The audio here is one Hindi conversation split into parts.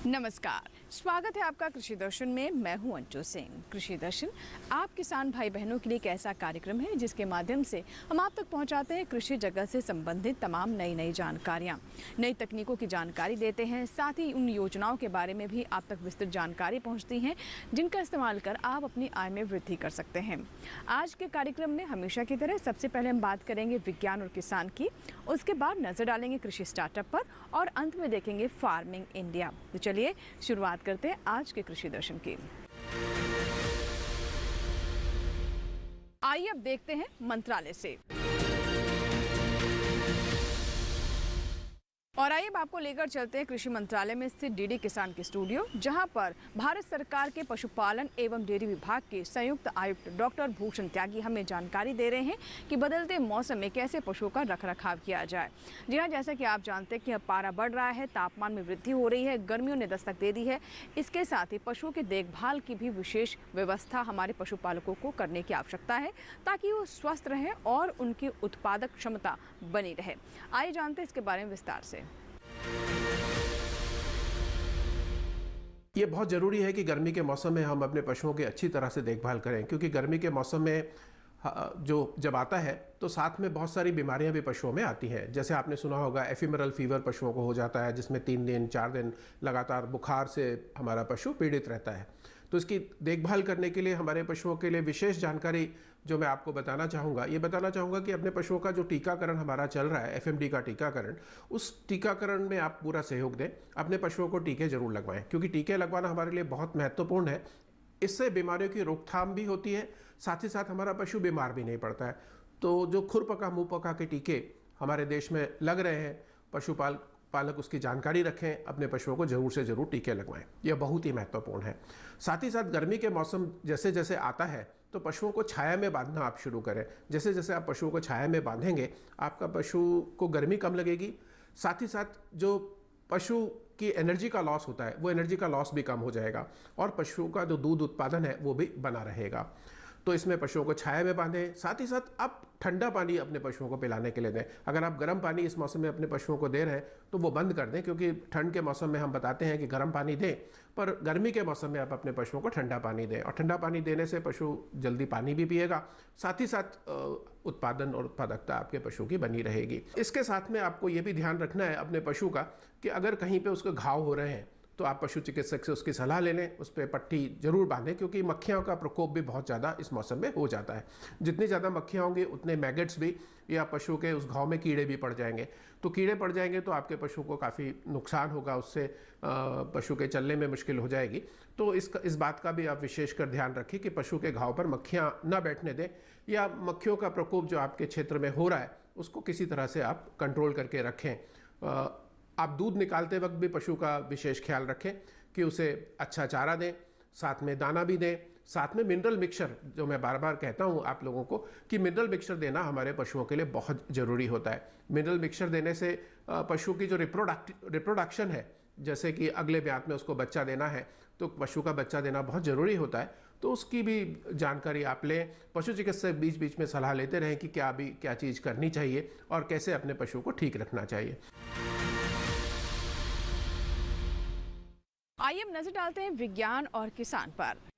नमस्कार, स्वागत है आपका कृषि दर्शन में। मैं हूं अंजू सिंह। कृषि दर्शन आप किसान भाई बहनों के लिए एक ऐसा कार्यक्रम है जिसके माध्यम से हम आप तक पहुंचाते हैं कृषि जगत से संबंधित तमाम नई जानकारियां, नई तकनीकों की जानकारी देते हैं। साथ ही उन योजनाओं के बारे में भी आप तक विस्तृत जानकारी पहुंचती हैं जिनका इस्तेमाल कर आप अपनी आय में वृद्धि कर सकते हैं। आज के कार्यक्रम में हमेशा की तरह सबसे पहले हम बात करेंगे विज्ञान और किसान की, उसके बाद नजर डालेंगे कृषि स्टार्टअप पर और अंत में देखेंगे फार्मिंग इंडिया। तो चलिए शुरुआत करते हैं आज के कृषि दर्शन की। आइए अब देखते हैं मंत्रालय से। और आइए अब आपको लेकर चलते हैं कृषि मंत्रालय में स्थित डीडी किसान के स्टूडियो, जहां पर भारत सरकार के पशुपालन एवं डेयरी विभाग के संयुक्त आयुक्त डॉक्टर भूषण त्यागी हमें जानकारी दे रहे हैं कि बदलते मौसम में कैसे पशुओं का रखरखाव किया जाए। जी हाँ, जैसा कि आप जानते हैं कि अब पारा बढ़ रहा है, तापमान में वृद्धि हो रही है, गर्मियों ने दस्तक दे दी है। इसके साथ ही पशुओं की देखभाल की भी विशेष व्यवस्था हमारे पशुपालकों को करने की आवश्यकता है ताकि वो स्वस्थ रहें और उनकी उत्पादक क्षमता बनी रहे। आइए जानते हैं इसके बारे में विस्तार से। ये बहुत ज़रूरी है कि गर्मी के मौसम में हम अपने पशुओं की अच्छी तरह से देखभाल करें, क्योंकि गर्मी के मौसम में जो जब आता है तो साथ में बहुत सारी बीमारियां भी पशुओं में आती हैं। जैसे आपने सुना होगा एफिमेरल फीवर पशुओं को हो जाता है, जिसमें 3 दिन 4 दिन लगातार बुखार से हमारा पशु पीड़ित रहता है। तो इसकी देखभाल करने के लिए हमारे पशुओं के लिए विशेष जानकारी जो मैं आपको बताना चाहूँगा, ये बताना चाहूँगा कि अपने पशुओं का जो टीकाकरण हमारा चल रहा है, एफएमडी का टीकाकरण, उस टीकाकरण में आप पूरा सहयोग दें। अपने पशुओं को टीके जरूर लगवाएं, क्योंकि टीके लगवाना हमारे लिए बहुत महत्वपूर्ण है। इससे बीमारियों की रोकथाम भी होती है, साथ ही साथ हमारा पशु बीमार भी नहीं पड़ता है। तो जो खुरपका मुँह पका के टीके हमारे देश में लग रहे हैं, पालक उसकी जानकारी रखें, अपने पशुओं को जरूर से जरूर टीके लगवाएं। यह बहुत ही महत्वपूर्ण है। साथ ही साथ गर्मी के मौसम जैसे जैसे आता है तो पशुओं को छाया में बांधना आप शुरू करें। जैसे जैसे आप पशुओं को छाया में बांधेंगे, आपका पशु को गर्मी कम लगेगी। साथ ही साथ जो पशु की एनर्जी का लॉस होता है, वो एनर्जी का लॉस भी कम हो जाएगा और पशुओं का जो दूध उत्पादन है वो भी बना रहेगा। तो इसमें पशुओं को छाया में बांधें। साथ ही साथ आप ठंडा पानी अपने पशुओं को पिलाने के लिए दें। अगर आप गर्म पानी इस मौसम में अपने पशुओं को दे रहे हैं तो वो बंद कर दें, क्योंकि ठंड के मौसम में हम बताते हैं कि गर्म पानी दें, पर गर्मी के मौसम में आप अपने पशुओं को ठंडा पानी दें। और ठंडा पानी देने से पशु जल्दी पानी भी पिएगा, साथ ही साथ उत्पादन और उत्पादकता आपके पशु की बनी रहेगी। इसके साथ में आपको ये भी ध्यान रखना है अपने पशु का कि अगर कहीं पर उसके घाव हो रहे हैं तो आप पशु चिकित्सक से उसकी सलाह ले लें, उस पर पट्टी जरूर बांधें, क्योंकि मक्खियों का प्रकोप भी बहुत ज़्यादा इस मौसम में हो जाता है। जितनी ज़्यादा मक्खियाँ होंगी उतने मैगेट्स भी या पशु के उस घाव में कीड़े भी पड़ जाएंगे। तो कीड़े पड़ जाएंगे तो आपके पशु को काफ़ी नुकसान होगा, उससे पशु के चलने में मुश्किल हो जाएगी। तो इस बात का भी आप विशेष कर ध्यान रखें कि पशु के घाव पर मक्खियाँ न बैठने दें, या मक्खियों का प्रकोप जो आपके क्षेत्र में हो रहा है उसको किसी तरह से आप कंट्रोल करके रखें। आप दूध निकालते वक्त भी पशु का विशेष ख्याल रखें कि उसे अच्छा चारा दें, साथ में दाना भी दें, साथ में मिनरल मिक्सचर, जो मैं बार बार कहता हूँ आप लोगों को कि मिनरल मिक्सचर देना हमारे पशुओं के लिए बहुत ज़रूरी होता है। मिनरल मिक्सचर देने से पशु की जो रिप्रोडक्शन है, जैसे कि अगले ब्यात में उसको बच्चा देना है तो पशु का बच्चा देना बहुत ज़रूरी होता है। तो उसकी भी जानकारी आप लें। पशु चिकित्सक बीच बीच में सलाह लेते रहें कि क्या चीज़ करनी चाहिए और कैसे अपने पशु को ठीक रखना चाहिए। आइए हम नजर डालते हैं विज्ञान और किसान पर।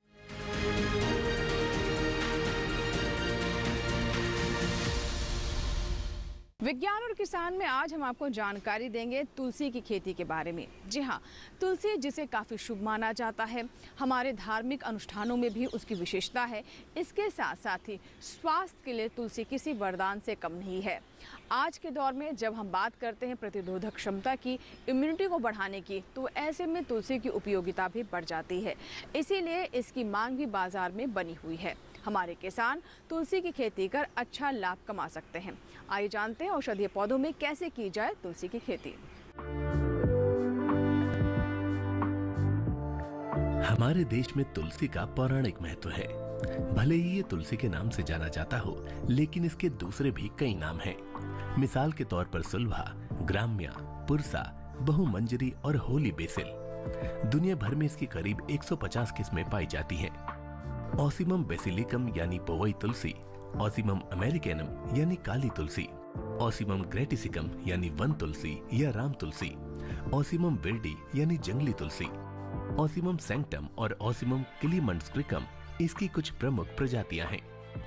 विज्ञान और किसान में आज हम आपको जानकारी देंगे तुलसी की खेती के बारे में। जी हाँ, तुलसी जिसे काफ़ी शुभ माना जाता है, हमारे धार्मिक अनुष्ठानों में भी उसकी विशेषता है। इसके साथ साथ ही स्वास्थ्य के लिए तुलसी किसी वरदान से कम नहीं है। आज के दौर में जब हम बात करते हैं प्रतिरोधक क्षमता की, इम्यूनिटी को बढ़ाने की, तो ऐसे में तुलसी की उपयोगिता भी बढ़ जाती है। इसीलिए इसकी मांग भी बाजार में बनी हुई है। हमारे किसान तुलसी की खेती कर अच्छा लाभ कमा सकते हैं। आइए जानते हैं औषधीय पौधों में कैसे की जाए तुलसी की खेती। हमारे देश में तुलसी का पौराणिक महत्व है। भले ही ये तुलसी के नाम से जाना जाता हो, लेकिन इसके दूसरे भी कई नाम हैं। मिसाल के तौर पर सुलभा, ग्राम्या, पुरसा, बहुमंजरी और होली बेसिल। दुनिया भर में इसकी करीब 150 किस्में पाई जाती हैं। ऑसिमम बेसिलिकम यानी पोवई तुलसी, ऑसिमम अमेरिकनम यानी काली तुलसी, ऑसिमम ग्रेटिसिकम यानी वन तुलसी या राम तुलसी, ऑसिमम विर्डी यानी जंगली तुलसी, ऑसिमम सैंक्टम और ऑसिमम क्लीमंड्सक्रिकम इसकी कुछ प्रमुख प्रजातियां हैं।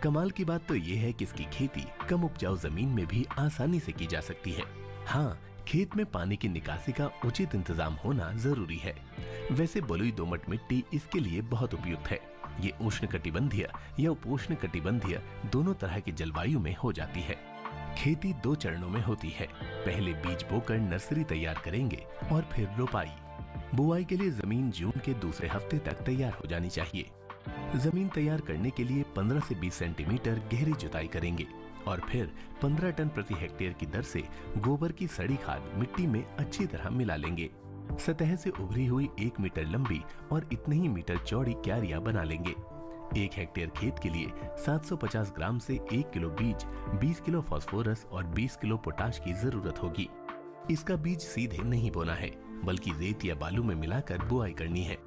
कमाल की बात तो ये है कि इसकी खेती कम उपजाऊ जमीन में भी आसानी से की जा सकती है। हाँ, खेत में पानी की निकासी का उचित इंतजाम होना जरूरी है। वैसे बलुई दोमट मिट्टी इसके लिए बहुत उपयुक्त है। ये उष्णकटिबंधीय या उपोष्णकटिबंधीय दोनों तरह की जलवायु में हो जाती है। खेती 2 चरणों में होती है। पहले बीज बोकर नर्सरी तैयार करेंगे और फिर रोपाई। बुआई के लिए जमीन जून के दूसरे हफ्ते तक तैयार हो जानी चाहिए। जमीन तैयार करने के लिए 15 से 20 सेंटीमीटर गहरी जुताई करेंगे और फिर 15 टन प्रति हेक्टेयर की दर से गोबर की सड़ी खाद मिट्टी में अच्छी तरह मिला लेंगे। सतह से उभरी हुई 1 मीटर लंबी और इतने ही मीटर चौड़ी क्यारियां बना लेंगे। 1 हेक्टेयर खेत के लिए 750 ग्राम से 1 किलो बीज, 20 किलो फास्फोरस और 20 किलो पोटाश की जरूरत होगी। इसका बीज सीधे नहीं बोना है, बल्कि रेत या बालू में मिलाकर बुआई करनी है।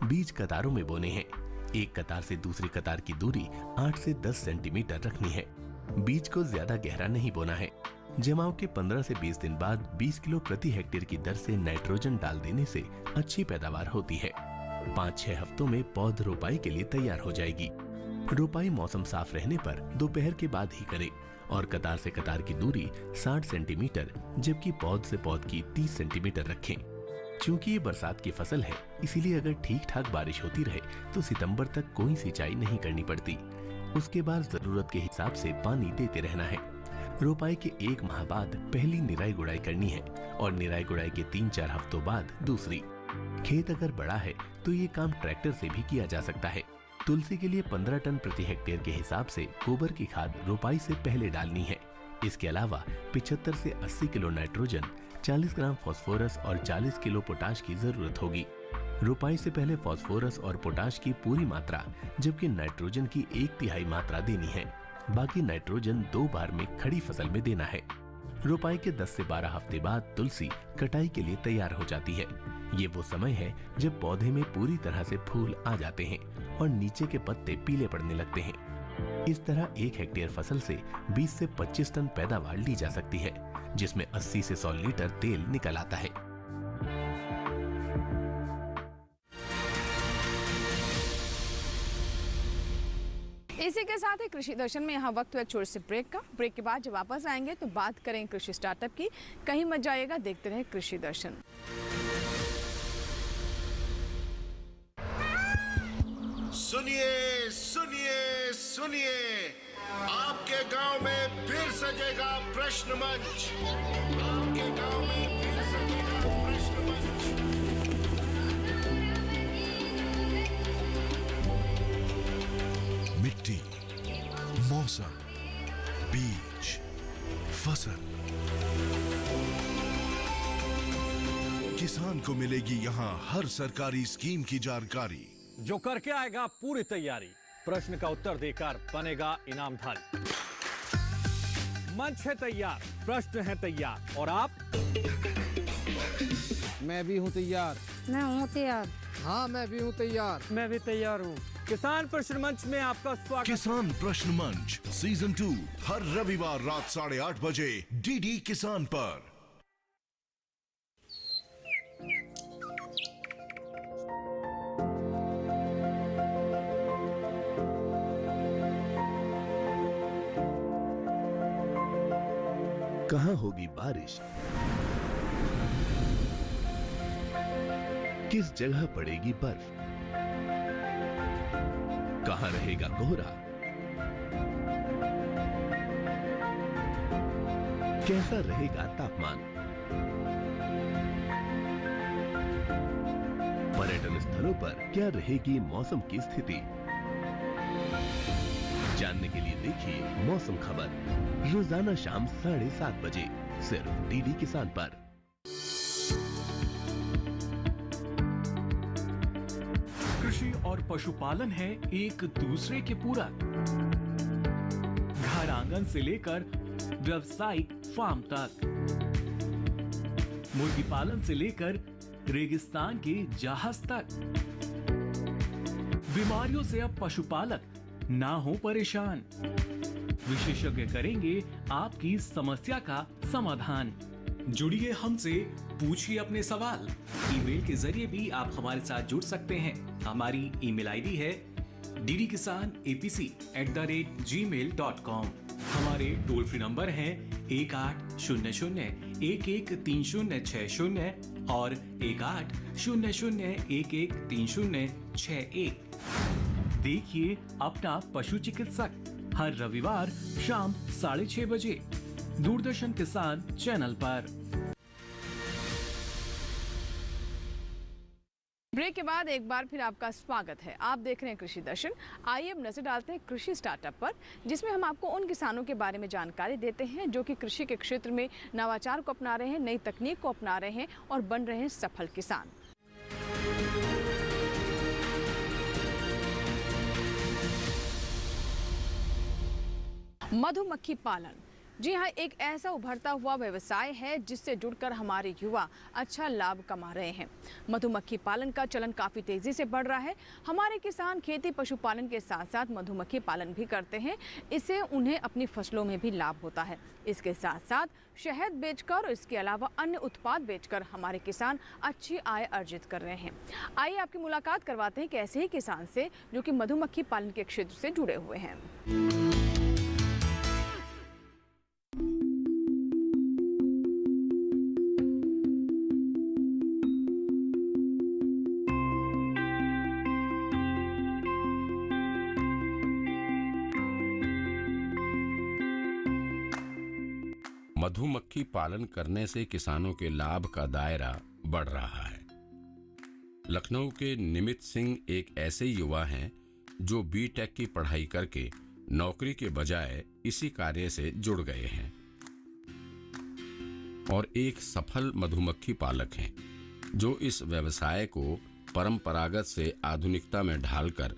बीज कतारों में बोने हैं। एक कतार से दूसरी कतार की दूरी 8 से 10 सेंटीमीटर रखनी है। बीज को ज्यादा गहरा नहीं बोना है। जमाव के 15 से 20 दिन बाद 20 किलो प्रति हेक्टेयर की दर से नाइट्रोजन डाल देने से अच्छी पैदावार होती है। 5-6 हफ्तों में पौध रोपाई के लिए तैयार हो जाएगी। रोपाई मौसम साफ रहने पर दोपहर के बाद ही करें और कतार से कतार की दूरी 60 सेंटीमीटर जबकि पौध से पौध की 30 सेंटीमीटर रखें। चूंकि ये बरसात की फसल है, इसीलिए अगर ठीक ठाक बारिश होती रहे तो सितंबर तक कोई सिंचाई नहीं करनी पड़ती। उसके बाद जरूरत के हिसाब से पानी देते रहना है। रोपाई के 1 माह बाद पहली निराई गुड़ाई करनी है और निराई गुड़ाई के 3-4 हफ्तों बाद दूसरी। खेत अगर बड़ा है तो ये काम ट्रैक्टर से भी किया जा सकता है। तुलसी के लिए 15 टन प्रति हेक्टेयर के हिसाब से गोबर की खाद रोपाई से पहले डालनी है। इसके अलावा 75 से 80 किलो नाइट्रोजन, 40 ग्राम फास्फोरस और 40 किलो पोटाश की जरूरत होगी। रोपाई से पहले फास्फोरस और पोटाश की पूरी मात्रा जबकि नाइट्रोजन की 1/3 मात्रा देनी है। बाकी नाइट्रोजन 2 बार में खड़ी फसल में देना है। रोपाई के 10 से 12 हफ्ते बाद तुलसी कटाई के लिए तैयार हो जाती है। ये वो समय है जब पौधे में पूरी तरह से फूल आ जाते हैं और नीचे के पत्ते पीले पड़ने लगते हैं। इस तरह 1 हेक्टेयर फसल से 20 से 25 टन पैदावार ली जा सकती है, जिसमें 80 से 100 लीटर तेल निकल आता है। इसी के साथ ही कृषि दर्शन में यहाँ वक्त हुआ छोटे से ब्रेक का। ब्रेक के बाद जब वापस आएंगे तो बात करें कृषि स्टार्टअप की। कहीं मत जाइएगा, देखते रहे कृषि दर्शन। सुनिए सुनिए सुनिए, आपके गांव में फिर सजेगा प्रश्न मंच। आपके गांव में फिर सजेगा प्रश्न मंच। मिट्टी, मौसम, बीज, फसल, किसान को मिलेगी यहाँ हर सरकारी स्कीम की जानकारी। जो करके आएगा पूरी तैयारी, प्रश्न का उत्तर देकर बनेगा इनामधारी। मंच है तैयार, प्रश्न है तैयार और आप? मैं भी हूँ तैयार। मैं हूँ तैयार। हाँ, मैं भी हूँ तैयार। मैं भी तैयार हूँ। किसान प्रश्न मंच में आपका स्वागत। किसान प्रश्न मंच सीजन 2 हर रविवार रात 8:30 बजे डीडी किसान पर। कहाँ होगी बारिश, किस जगह पड़ेगी बर्फ, कहाँ रहेगा कोहरा, कैसा रहेगा तापमान, पर्यटन स्थलों पर क्या रहेगी मौसम की स्थिति। जानने के लिए देखिए मौसम खबर रोजाना शाम 7:30 बजे सिर्फ डीडी किसान पर। कृषि और पशुपालन है एक दूसरे के पूरक। घर आंगन से लेकर व्यावसायिक फार्म तक, मुर्गी पालन से लेकर रेगिस्तान के जहाज तक। बीमारियों से अब पशुपालक ना हो परेशान। विशेषज्ञ करेंगे आपकी समस्या का समाधान। जुड़िए हमसे, पूछिए अपने सवाल। ईमेल के जरिए भी आप हमारे साथ जुड़ सकते हैं। हमारी ईमेल आईडी है ddkisanapc@gmail.com। हमारे टोल फ्री नंबर हैं 1800-113060 और 1800-113061। देखिए अपना पशु चिकित्सक हर रविवार शाम 6:30 बजे दूरदर्शन किसान चैनल पर। ब्रेक के बाद एक बार फिर आपका स्वागत है। आप देख रहे हैं कृषि दर्शन। आइए अब नजर डालते हैं कृषि स्टार्टअप पर, जिसमें हम आपको उन किसानों के बारे में जानकारी देते हैं जो कि कृषि के क्षेत्र में नवाचार को अपना रहे हैं, नई तकनीक को अपना रहे हैं और बन रहे हैं सफल किसान। मधुमक्खी पालन, जी हाँ, एक ऐसा उभरता हुआ व्यवसाय है जिससे जुड़कर हमारे युवा अच्छा लाभ कमा रहे हैं। मधुमक्खी पालन का चलन काफ़ी तेज़ी से बढ़ रहा है। हमारे किसान खेती पशुपालन के साथ साथ मधुमक्खी पालन भी करते हैं। इससे उन्हें अपनी फसलों में भी लाभ होता है। इसके साथ साथ शहद बेचकर और इसके अलावा अन्य उत्पाद बेचकर हमारे किसान अच्छी आय अर्जित कर रहे हैं। आइए आपकी मुलाकात करवाते हैं एक ऐसे ही किसान से जो कि मधुमक्खी पालन के क्षेत्र से जुड़े हुए हैं। मधुमक्खी पालन करने से किसानों के लाभ का दायरा बढ़ रहा है। लखनऊ के निमित सिंह एक ऐसे युवा हैं जो बीटेक की पढ़ाई करके नौकरी के बजाय इसी कार्य से जुड़ गए हैं और एक सफल मधुमक्खी पालक हैं जो इस व्यवसाय को परंपरागत से आधुनिकता में ढालकर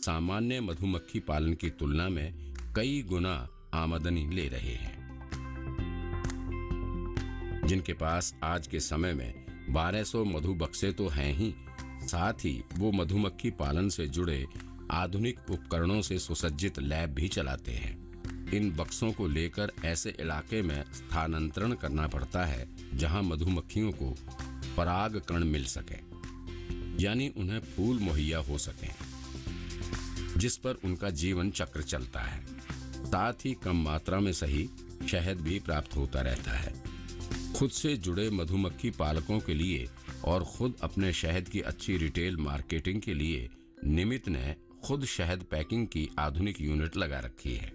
सामान्य मधुमक्खी पालन की तुलना में कई गुना आमदनी ले रहे हैं। जिनके पास आज के समय में 1200 मधु बक्से तो हैं ही, साथ ही वो मधुमक्खी पालन से जुड़े आधुनिक उपकरणों से सुसज्जित लैब भी चलाते हैं। इन बक्सों को लेकर ऐसे इलाके में स्थानांतरण करना पड़ता है जहां मधुमक्खियों को परागकण मिल सके, यानी उन्हें फूल मुहैया हो सके, जिस पर उनका जीवन चक्र चलता है। साथ ही कम मात्रा में सही शहद भी प्राप्त होता रहता है। खुद से जुड़े मधुमक्खी पालकों के लिए और खुद अपने शहद की अच्छी रिटेल मार्केटिंग के लिए निमित ने खुद शहद पैकिंग की आधुनिक यूनिट लगा रखी है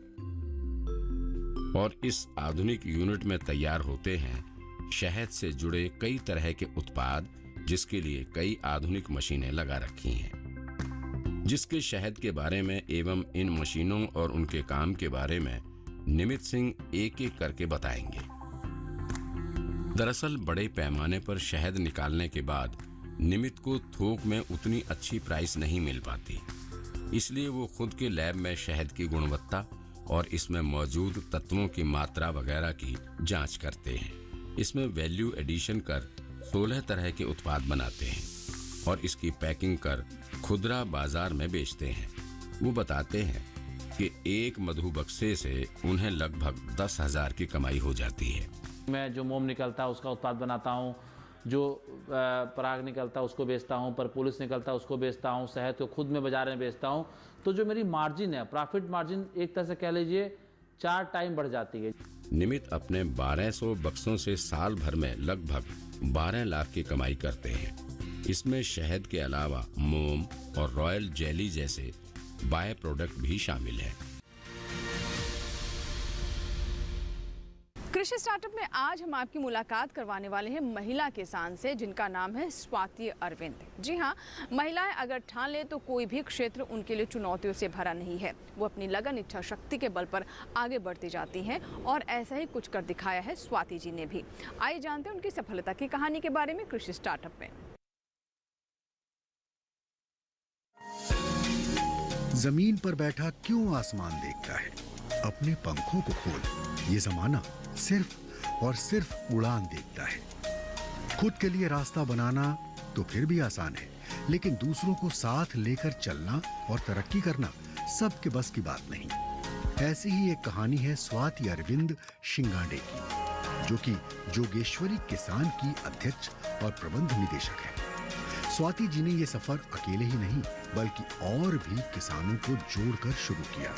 और इस आधुनिक यूनिट में तैयार होते हैं शहद से जुड़े कई तरह के उत्पाद, जिसके लिए कई आधुनिक मशीनें लगा रखी हैं। जिसके शहद के बारे में एवं इन मशीनों और उनके काम के बारे में निमित सिंह एक एक करके बताएंगे। दरअसल बड़े पैमाने पर शहद निकालने के बाद निमित को थोक में उतनी अच्छी प्राइस नहीं मिल पाती, इसलिए वो खुद के लैब में शहद की गुणवत्ता और इसमें मौजूद तत्वों की मात्रा वगैरह की जांच करते हैं। इसमें वैल्यू एडिशन कर 16 तरह के उत्पाद बनाते हैं और इसकी पैकिंग कर खुदरा बाजार में बेचते हैं। वो बताते हैं कि एक मधु बक्से से उन्हें लगभग 10,000 की कमाई हो जाती है। मैं जो मोम निकलता है उसका उत्पाद बनाता हूँ, जो पराग निकलता है उसको बेचता हूँ, परपुलिस निकलता है उसको बेचता हूँ, शहद को खुद में बाजार में बेचता हूँ। तो जो मेरी मार्जिन है, प्रॉफिट मार्जिन एक तरह से कह लीजिए 4 टाइम बढ़ जाती है। निमित अपने 1200 बक्सों से साल भर में लगभग 12 लाख की कमाई करते हैं। इसमें शहद के अलावा मोम और रॉयल जेली जैसे बाय प्रोडक्ट भी शामिल हैं। कृषि स्टार्टअप में आज हम आपकी मुलाकात करवाने वाले हैं महिला किसान से, जिनका नाम है स्वाति अरविंद। जी हाँ, महिलाएं अगर ठान ले तो कोई भी क्षेत्र उनके लिए चुनौतियों से भरा नहीं है। वो अपनी लगन, इच्छा शक्ति के बल पर आगे बढ़ती जाती हैं और ऐसा ही कुछ कर दिखाया है स्वाति जी ने भी। आइए जानते हैं उनकी सफलता की कहानी के बारे में कृषि स्टार्टअप में। जमीन पर बैठा क्यों आसमान देखता है? अपने पंखों को खोल, ये जमाना सिर्फ और सिर्फ उड़ान देखता है। खुद के लिए रास्ता बनाना तो फिर भी आसान है, लेकिन दूसरों को साथ लेकर चलना और तरक्की करना सबके बस की बात नहीं। ऐसी ही एक कहानी है स्वाति अरविंद शिंगाडे की। जो कि जोगेश्वरी किसान की अध्यक्ष और प्रबंध निदेशक है। स्वाति जी ने ये सफर अकेले ही नहीं बल्कि और भी किसानों को जोड़कर शुरू किया।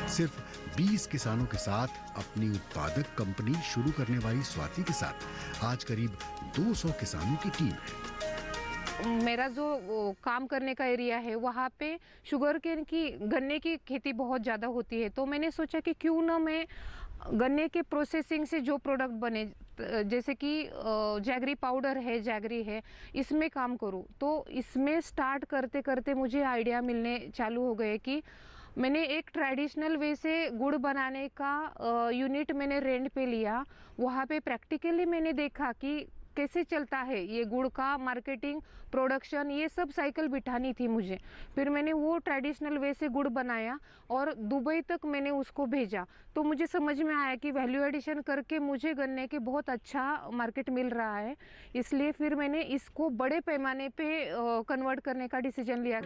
सिर्फ 20 किसानों के साथ अपनी उत्पादक कंपनी शुरू करने वाली स्वाति के साथ आज करीब 200 किसानों की टीम है। मेरा जो काम करने का एरिया है वहाँ पे शुगर केन की गन्ने की खेती बहुत ज़्यादा होती है, तो मैंने सोचा कि क्यों ना मैं गन्ने के प्रोसेसिंग से जो प्रोडक्ट बने, जैसे कि जैगरी पाउडर है, जैगरी है, इसमें काम करूं। तो इसमें स्टार्ट करते करते मुझे आइडिया मिलने चालू हो गए कि मैंने एक ट्रेडिशनल वे से गुड़ बनाने का यूनिट मैंने रेंट पे लिया। वहाँ पे प्रैक्टिकली मैंने देखा कि कैसे चलता है ये गुड़ का मार्केटिंग, प्रोडक्शन, ये सब साइकिल बिठानी थी मुझे। फिर मैंने वो ट्रेडिशनल वे से गुड़ बनाया और दुबई तक मैंने उसको भेजा। तो मुझे समझ में आया कि वैल्यू एडिशन करके मुझे गन्ने के बहुत अच्छा मार्केट मिल रहा है, इसलिए फिर मैंने इसको बड़े पैमाने पे कन्वर्ट करने का डिसीजन लिया।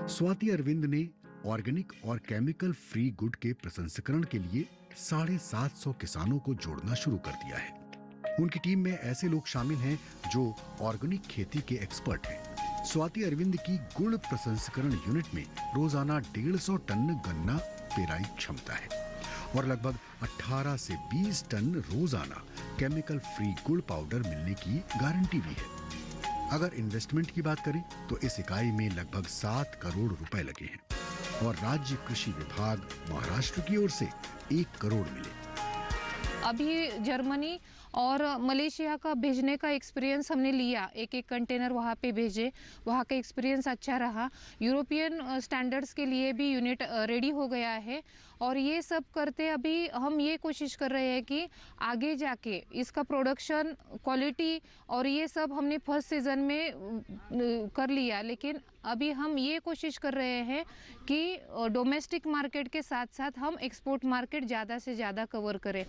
स्वाति अरविंद ने ऑर्गेनिक और केमिकल फ्री गुड़ के प्रसंस्करण के लिए 750 किसानों को जोड़ना शुरू कर दिया है। उनकी टीम में ऐसे लोग शामिल हैं जो ऑर्गेनिक खेती के एक्सपर्ट हैं। स्वाति अरविंद की गुड़ प्रसंस्करण यूनिट में रोजाना 150 टन गन्ना पेराई क्षमता है और लगभग 18 से 20 टन रोजाना केमिकल फ्री गुड़ पाउडर मिलने की गारंटी भी है। अगर इन्वेस्टमेंट की बात करें तो इस इकाई में लगभग 7 करोड़ रुपए लगे हैं और राज्य कृषि विभाग महाराष्ट्र की ओर से 1 करोड़ मिले। अभी जर्मनी और मलेशिया का भेजने का एक्सपीरियंस हमने लिया, एक कंटेनर वहाँ पे भेजे, वहाँ का एक्सपीरियंस अच्छा रहा। यूरोपियन स्टैंडर्ड्स के लिए भी यूनिट रेडी हो गया है और ये सब करते अभी हम ये कोशिश कर रहे हैं कि आगे जाके इसका प्रोडक्शन, क्वालिटी और ये सब हमने फर्स्ट सीजन में कर लिया, लेकिन अभी हम ये कोशिश कर रहे हैं कि डोमेस्टिक मार्केट के साथ साथ हम एक्सपोर्ट मार्केट ज़्यादा से ज़्यादा कवर करें।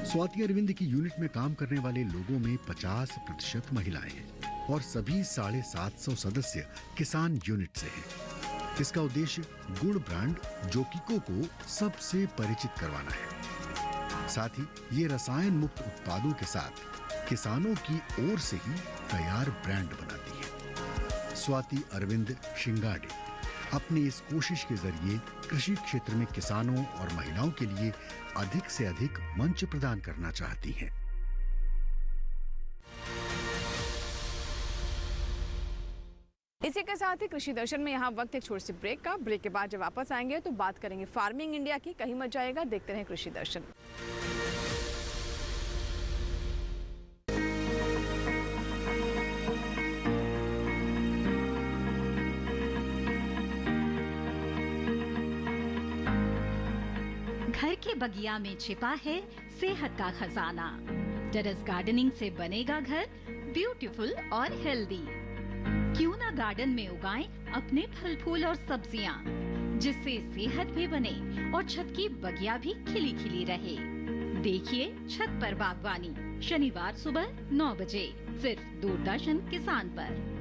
स्वाति अरविंद की यूनिट में काम करने वाले लोगों में 50% महिलाएं हैं और सभी 750 सदस्य किसान यूनिट से हैं। इसका उद्देश्य गुड़ ब्रांड जोकिको को सबसे परिचित करवाना है। साथ ही ये रसायन मुक्त उत्पादों के साथ किसानों की ओर से ही तैयार ब्रांड बनाती है। स्वाति अरविंद शिंगाडे अपनी इस कोशिश के जरिए कृषि क्षेत्र में किसानों और महिलाओं के लिए अधिक से अधिक मंच प्रदान करना चाहती हैं। इसी के साथ ही कृषि दर्शन में यहाँ वक्त एक छोटे से ब्रेक का। ब्रेक के बाद जब वापस आएंगे तो बात करेंगे फार्मिंग इंडिया की। कहीं मत जाएगा, देखते रहें कृषि दर्शन। घर के बगिया में छिपा है सेहत का खजाना। टेरेस गार्डनिंग से बनेगा घर ब्यूटीफुल और हेल्दी। क्यों ना गार्डन में उगाएं अपने फल फूल और सब्जियां, जिससे सेहत भी बने और छत की बगिया भी खिली खिली रहे। देखिए छत पर बागवानी, शनिवार सुबह 9 बजे सिर्फ दूरदर्शन किसान पर।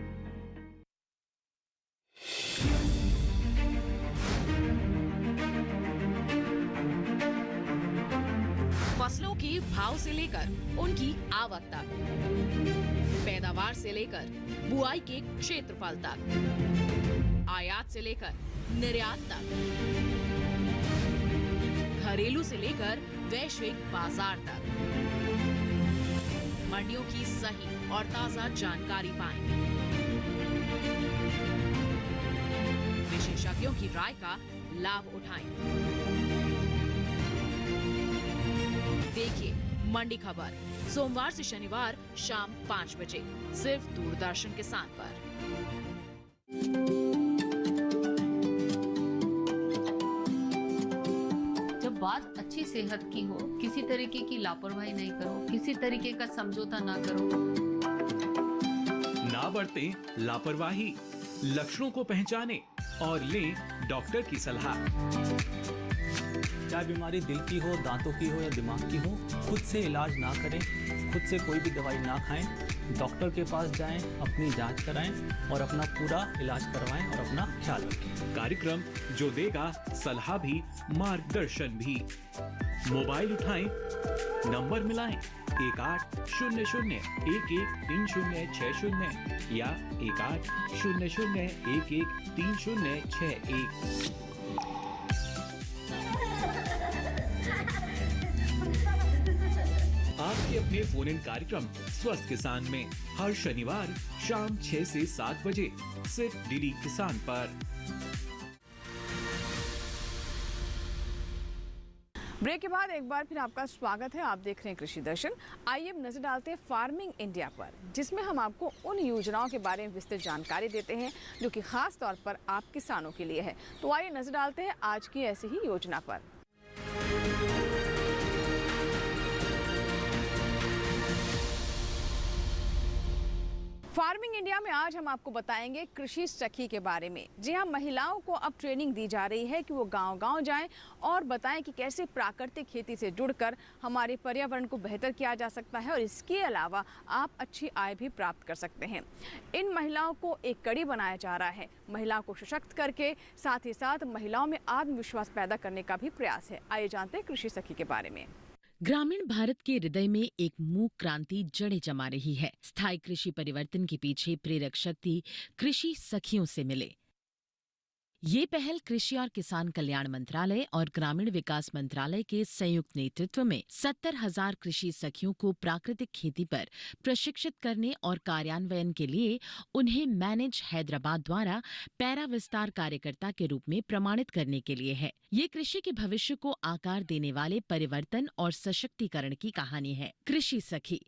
फसलों के भाव से लेकर उनकी आवक तक, पैदावार से लेकर बुआई के क्षेत्रफल तक, आयात से लेकर निर्यात तक, घरेलू से लेकर वैश्विक बाजार तक, मंडियों की सही और ताजा जानकारी पाएं। विशेषज्ञों की राय का लाभ उठाएं। देखिए मंडी खबर सोमवार से शनिवार शाम 5 बजे सिर्फ दूरदर्शन किसान पर। जब बात अच्छी सेहत की हो, किसी तरीके की लापरवाही नहीं करो, किसी तरीके का समझौता ना करो। ना बरतें लापरवाही, लक्षणों को पहचानें और लें डॉक्टर की सलाह। चाहे बीमारी दिल की हो, दांतों की हो या दिमाग की हो, खुद से इलाज ना करें, खुद से कोई भी दवाई ना खाएं, डॉक्टर के पास जाएं, अपनी जांच कराएं और अपना पूरा इलाज करवाएं और अपना ख्याल रखें। कार्यक्रम जो देगा सलाह भी, मार्गदर्शन भी। मोबाइल उठाएं, नंबर मिलाएं 1800-113060 या 1800-113061। आपके अपने फोन इन कार्यक्रम स्वस्थ किसान में हर शनिवार शाम 6 से 7 बजे सिर्फ डीडी किसान पर। ब्रेक के बाद एक बार फिर आपका स्वागत है। आप देख रहे हैं कृषि दर्शन। आइए अब नजर डालते हैं फार्मिंग इंडिया पर, जिसमें हम आपको उन योजनाओं के बारे में विस्तृत जानकारी देते हैं जो कि खास तौर पर आप किसानों के लिए है। तो आइए नजर डालते हैं आज की ऐसी ही योजना पर। फार्मिंग इंडिया में आज हम आपको बताएंगे कृषि सखी के बारे में। जी हाँ, महिलाओं को अब ट्रेनिंग दी जा रही है कि वो गांव-गांव जाएं और बताएं कि कैसे प्राकृतिक खेती से जुड़कर हमारे पर्यावरण को बेहतर किया जा सकता है और इसके अलावा आप अच्छी आय भी प्राप्त कर सकते हैं। इन महिलाओं को एक कड़ी बनाया जा रहा है। महिलाओं को सशक्त करके साथ ही साथ महिलाओं में आत्मविश्वास पैदा करने का भी प्रयास है। आइए जानते हैं कृषि सखी के बारे में। ग्रामीण भारत के हृदय में एक मूक क्रांति जड़ें जमा रही है। स्थायी कृषि परिवर्तन के पीछे प्रेरक शक्ति कृषि सखियों से मिले। ये पहल कृषि और किसान कल्याण मंत्रालय और ग्रामीण विकास मंत्रालय के संयुक्त नेतृत्व में 70,000 कृषि सखियों को प्राकृतिक खेती पर प्रशिक्षित करने और कार्यान्वयन के लिए उन्हें मैनेज हैदराबाद द्वारा पैरा विस्तार कार्यकर्ता के रूप में प्रमाणित करने के लिए है। ये कृषि के भविष्य को आकार देने वाले परिवर्तन और सशक्तिकरण की कहानी है। कृषि सखी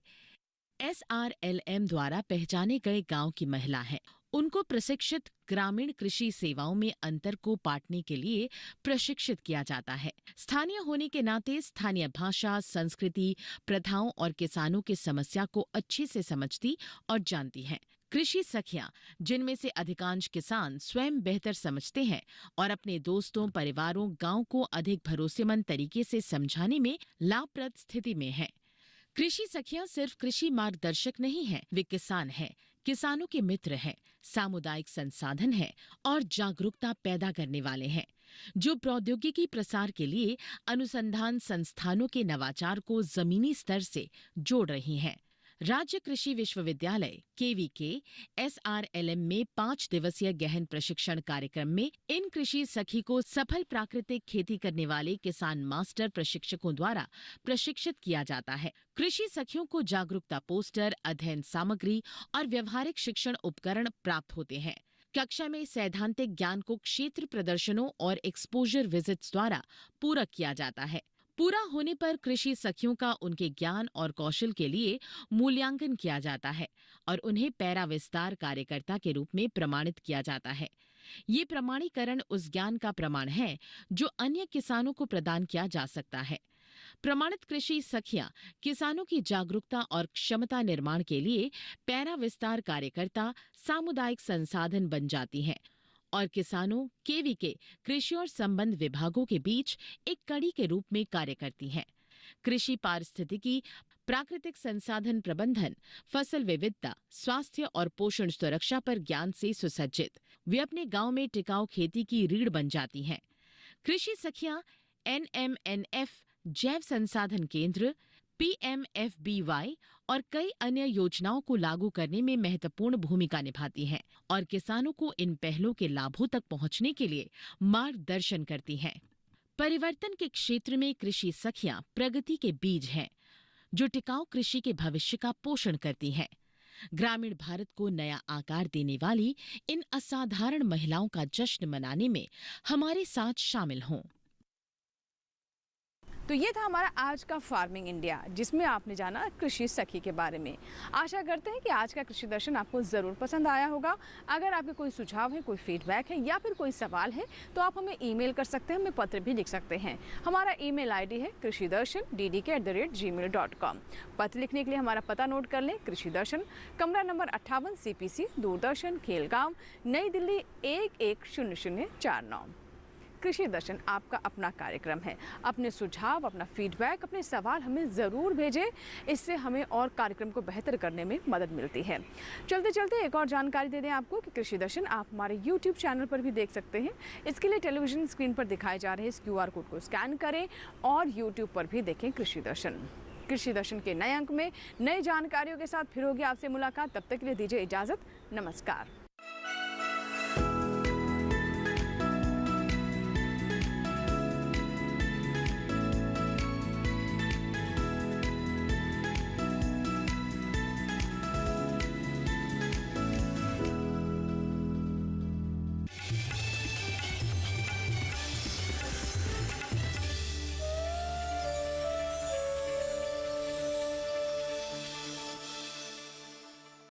SRLM द्वारा पहचाने गए गांव की महिला है। उनको प्रशिक्षित ग्रामीण कृषि सेवाओं में अंतर को पाटने के लिए प्रशिक्षित किया जाता है। स्थानीय होने के नाते स्थानीय भाषा, संस्कृति, प्रथाओं और किसानों की समस्या को अच्छे से समझती और जानती हैं। कृषि सखियां, जिनमें से अधिकांश किसान स्वयं बेहतर समझते हैं और अपने दोस्तों, परिवारों, गांव को अधिक भरोसेमंद तरीके से समझाने में लाभप्रद स्थिति में हैं। कृषि सखियां सिर्फ कृषि मार्गदर्शक नहीं हैं, वे किसान हैं, किसानों के मित्र हैं, सामुदायिक संसाधन हैं और जागरूकता पैदा करने वाले हैं, जो प्रौद्योगिकी प्रसार के लिए अनुसंधान संस्थानों के नवाचार को जमीनी स्तर से जोड़ रही हैं। राज्य कृषि विश्वविद्यालय KVK SRLM में 5 दिवसीय गहन प्रशिक्षण कार्यक्रम में इन कृषि सखी को सफल प्राकृतिक खेती करने वाले किसान मास्टर प्रशिक्षकों द्वारा प्रशिक्षित किया जाता है। कृषि सखियों को जागरूकता पोस्टर, अध्ययन सामग्री और व्यवहारिक शिक्षण उपकरण प्राप्त होते हैं। कक्षा में सैद्धांतिक ज्ञान को क्षेत्र प्रदर्शनों और एक्सपोजर विजिट्स द्वारा पूरक किया जाता है। पूरा होने पर कृषि सखियों का उनके ज्ञान और कौशल के लिए मूल्यांकन किया जाता है और उन्हें पैरा विस्तार कार्यकर्ता के रूप में प्रमाणित किया जाता है। ये प्रमाणीकरण उस ज्ञान का प्रमाण है जो अन्य किसानों को प्रदान किया जा सकता है। प्रमाणित कृषि सखियां किसानों की जागरूकता और क्षमता निर्माण के लिए पैरा विस्तार कार्यकर्ता, सामुदायिक संसाधन बन जाती हैं और किसानों, KVK कृषि और संबंध विभागों के बीच एक कड़ी के रूप में कार्य करती हैं। कृषि पारिस्थितिकी, प्राकृतिक संसाधन प्रबंधन, फसल विविधता, स्वास्थ्य और पोषण सुरक्षा पर ज्ञान से सुसज्जित वे अपने गांव में टिकाऊ खेती की रीढ़ बन जाती हैं। कृषि सखियां NMNF जैव संसाधन केंद्र, PMFBY और कई अन्य योजनाओं को लागू करने में महत्वपूर्ण भूमिका निभाती हैं और किसानों को इन पहलों के लाभों तक पहुंचने के लिए मार्गदर्शन करती हैं। परिवर्तन के क्षेत्र में कृषि सखियां प्रगति के बीज हैं, जो टिकाऊ कृषि के भविष्य का पोषण करती हैं। ग्रामीण भारत को नया आकार देने वाली इन असाधारण महिलाओं का जश्न मनाने में हमारे साथ शामिल हों। तो ये था हमारा आज का फार्मिंग इंडिया, जिसमें आपने जाना कृषि सखी के बारे में। आशा करते हैं कि आज का कृषि दर्शन आपको ज़रूर पसंद आया होगा। अगर आपके कोई सुझाव है, कोई फीडबैक है या फिर कोई सवाल है तो आप हमें ईमेल कर सकते हैं, हमें पत्र भी लिख सकते हैं। हमारा ईमेल ID है krishidarshan@ddk.gmail.com। पत्र लिखने के लिए हमारा पता नोट कर लें। कृषि दर्शन, कमरा नंबर 58 CPC, दूरदर्शन, खेलगांव, नई दिल्ली 110049। कृषि दर्शन आपका अपना कार्यक्रम है। अपने सुझाव, अपना फीडबैक, अपने सवाल हमें ज़रूर भेजें, इससे हमें और कार्यक्रम को बेहतर करने में मदद मिलती है। चलते चलते एक और जानकारी दे दें आपको कि कृषि दर्शन आप हमारे YouTube चैनल पर भी देख सकते हैं। इसके लिए टेलीविजन स्क्रीन पर दिखाए जा रहे इस QR कोड को स्कैन करें और YouTube पर भी देखें कृषि दर्शन। कृषि दर्शन के नए अंक में नई जानकारियों के साथ फिर होगी आपसे मुलाकात। तब तक के लिए दीजिए इजाजत। नमस्कार।